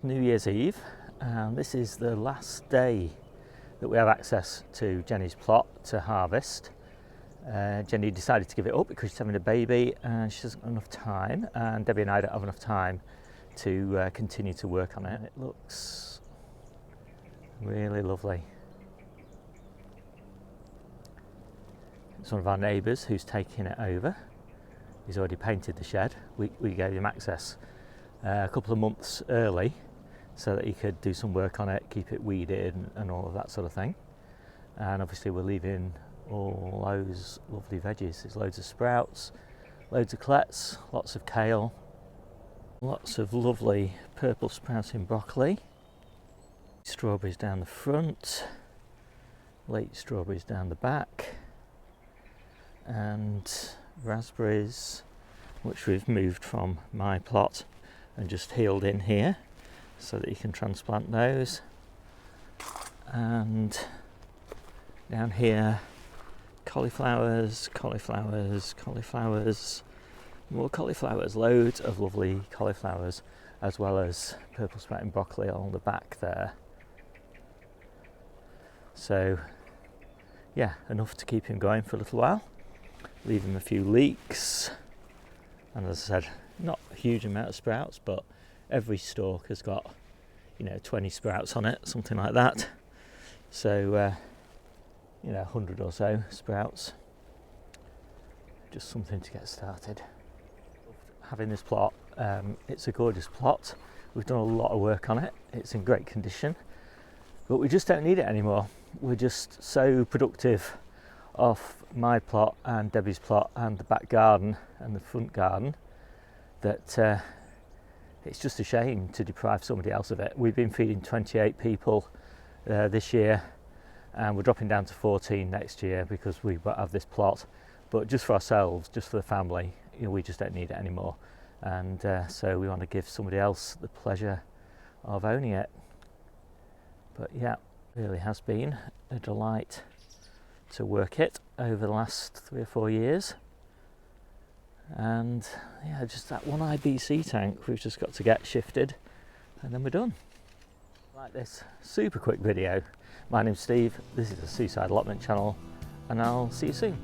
New Year's Eve, and this is the last day that we have access to Jennie's plot to harvest. Jennie decided to give it up because she's having a baby and she doesn't have enough time, and Debbie and I don't have enough time to continue to work on it. It looks really lovely. It's one of our neighbours who's taking it over. He's already painted the shed. We gave him access a couple of months early so that he could do some work on it, keep it weeded and all of that sort of thing. And obviously we're leaving all those lovely veggies. There's loads of sprouts, loads of clets, lots of kale, lots of lovely purple sprouting broccoli, strawberries down the front, late strawberries down the back, and raspberries, which we've moved from my plot and just healed in here so that you can transplant those. And down here, cauliflowers, more cauliflowers, loads of lovely cauliflowers, as well as purple sprouting broccoli along the back there. So yeah, enough to keep him going for a little while. Leave him a few leeks, and as I said, not a huge amount of sprouts, but every stalk has got 20 sprouts on it, something like that. So 100 or so sprouts, just something to get started. Having this plot, it's a gorgeous plot. We've done a lot of work on it. It's in great condition, but we just don't need it anymore. We're just so productive off my plot and Debbie's plot and the back garden and the front garden that it's just a shame to deprive somebody else of it. We've been feeding 28 people this year, and we're dropping down to 14 next year because we have this plot. But just for ourselves, just for the family, we just don't need it anymore. And so we want to give somebody else the pleasure of owning it. But yeah, it really has been a delight to work it over the last 3 or 4 years. And yeah, just that one IBC tank we've just got to get shifted and then we're done. Like this super quick video. My name's Steve, this is the Seaside Allotment channel, and I'll see you soon.